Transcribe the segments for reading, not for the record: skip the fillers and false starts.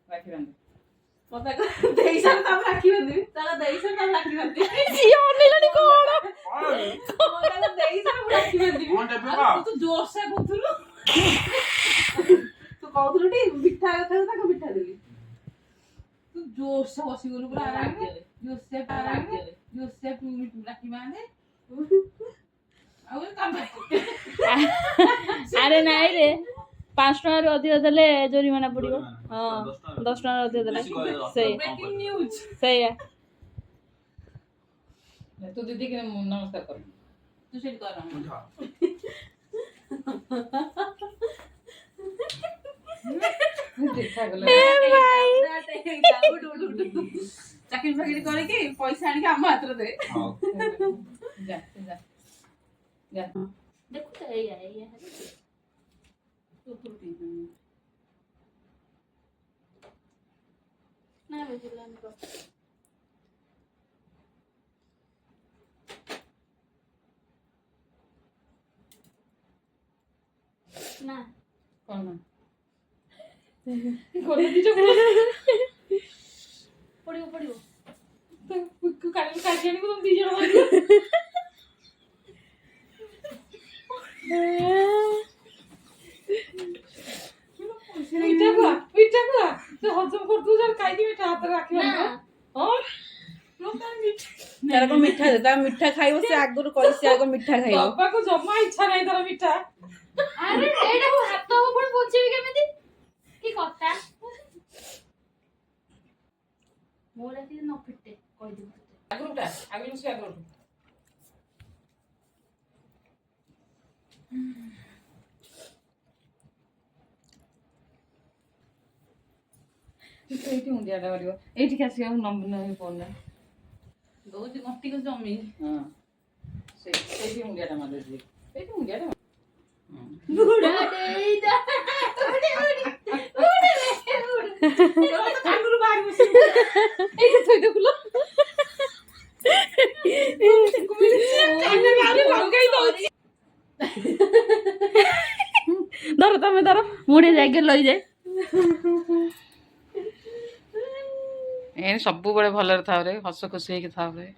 राखी बांध मत देई सर तब राखी बांधी ताला देई सर तब राखी बांधी सिया अनिलानी कोण ताला देई सर राखी बांधी तू जोर से कहथुलु तू कहथुलु टी मिठा खाए ताको मिठा देली तू जोर से बसी गलु पूरा जोर से राखी बांधे अरे नहीं रे 5 टका रे अधिक देले जोरिमाना पड़िबो हां 10 टका रे अधिक देले सही ब्रेकिंग न्यूज सही है तू दीदी के नमस्कार कर तू सेट कर देखा गला ए भाई चाकरी फाकरी करे के पैसा आनी के हम हाथ रे दे जा जा जा देखो तो यही है तू टूटी ना बुझला हमको ना कौन गोले दीजो पड़ियो तो काली काटियानी को तुम दीजो मिठा को तो हजम कर तू जर काई की मिठा हाथ राखी और तारा को मिठा दे ता मिठा खाइबो से आगुर कहि से आगो मिठा खाइबो बाबा को जम्मा इच्छा नहीं तारा मिठा अरे एडा को हाथ को पण पोछिबी केमिति की कथा मोरा की न फिटे कहि दे आगुटा आगुन से आगुट एठी मुंडियाटा करियो एठी खासियो नंबर नहीं पड़ला दोजी गट्टी को जमी हां एठी मुंडियाटा मार दे एठी मुंडियाटा बुढ़ा देईदा उड़े कांगुरु बाहर बसी एठी थई देखुलो काने मारे लंगाई दउची धरो तमे धरो मुड़े जाके लई जाए ए सब बड़े भलर था रे हस खुशी के था रे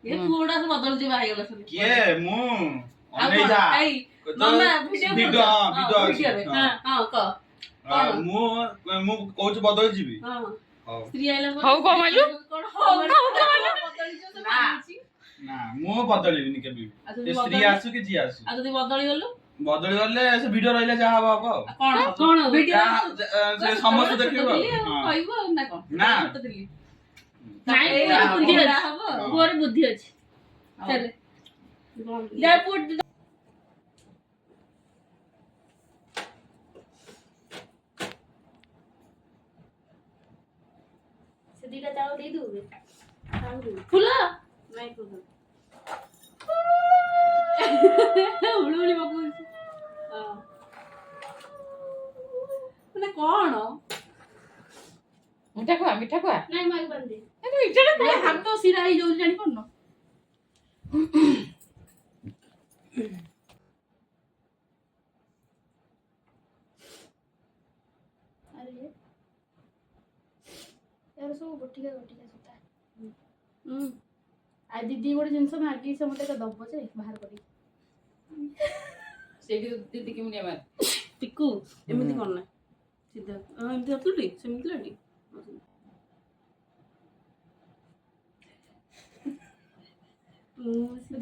ये थोड़ा सा बदल जे भाई गला सब के मु अनेजा मामा वीडियो वीडियो हां क मु कोच बदल जीबी हां हां स्त्री आइला हौ कमाइलु ना मु बदलिबिनी केबी ए स्त्री आसु के जी आसु आ जदी बदली गलो बदली गले से वीडियो रहले जा हबा हबो कोन वीडियो से समस्त देखिबो कहइबो ना कोन ना दिल्ली नाइ बुद्धि अछि मोर बुद्धि अछि चल जा पुट सीधा चावल दे दो फुला नहीं फुला उड़ी बाबू हां माने कोन मिठा खा नहीं माई बंदे अरे मिठा खा हम तो सिरा ही जो जानी कोन अरे यार सब गोटिका सुता आ दीदी गोटे जिनस मागी से मते दब जे बाहर करी सेठी दीदी के मुनिया मार टिकू एमिति करना सीधा एमिति अतुली सेमिति लडी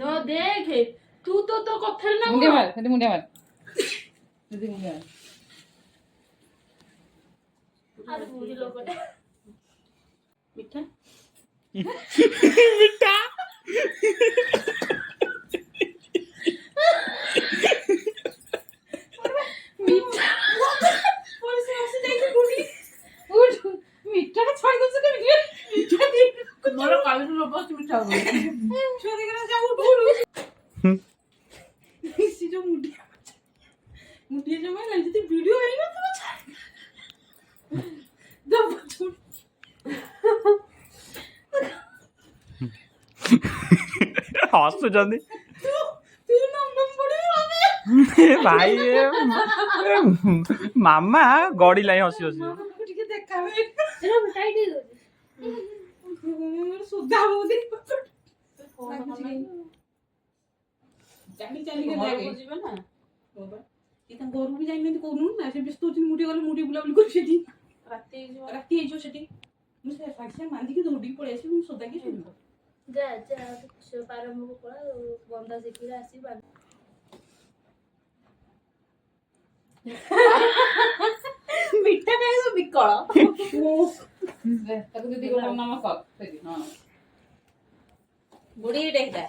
दो देख तू तो कथर ना मुंडिया मार दीदी मुंडिया मार अरे बुढ़ी लोकटे मिठा मिठा मिठा छाई दो से मिठा दी मोर काली लोग मिठा हो छोरी के जा उठू इसी जो मुंडिया जो मैं जदी वीडियो आई ना तो दब छोड़ हसुचंदी तू नम पड़ी ଭାଇ ମାମା ଗଡିଲା ହିଁ ହସି ହସି ଟିକେ ଦେଖାବେ ଟାଇଟ୍ ସୁଧା ହଉନି ଚାଲି ଚାଲିକି ଘରକୁ ଯିବେ ନା ଏ ତାଙ୍କ ଘରକୁ ବି ଯାଇନାହାନ୍ତି କହୁନୁ ନା ସେ ବ୍ୟସ୍ତ ହଉଛନ୍ତି ମୁଁ ଟିକେ ଗଲେ ମୁଁ ଟିକେ ବୁଲାବୁଲି କରୁ ସେଠି ରାତି ହେଇଯିବ ସେଠି ମୁଁ ସେ ସାଙ୍ଗେ ସାଙ୍ଗେ ବାନ୍ଧିକି ଦୌଡ଼ିକି ପଳେଇ ଆସିବି ମୁଁ ସଦାକି ଶୁଣିବ ଯା ପାରମ୍ଭକୁ ପଳା ବନ୍ଧା ଶିଖିଲେ ଆସିବା ମିଠା ଖାଇବ ବିକଳ ତାକୁ ଯଦି ଗୋଟେ ନାମ କର ହଁ ବୁଢୀ ଏଇଟା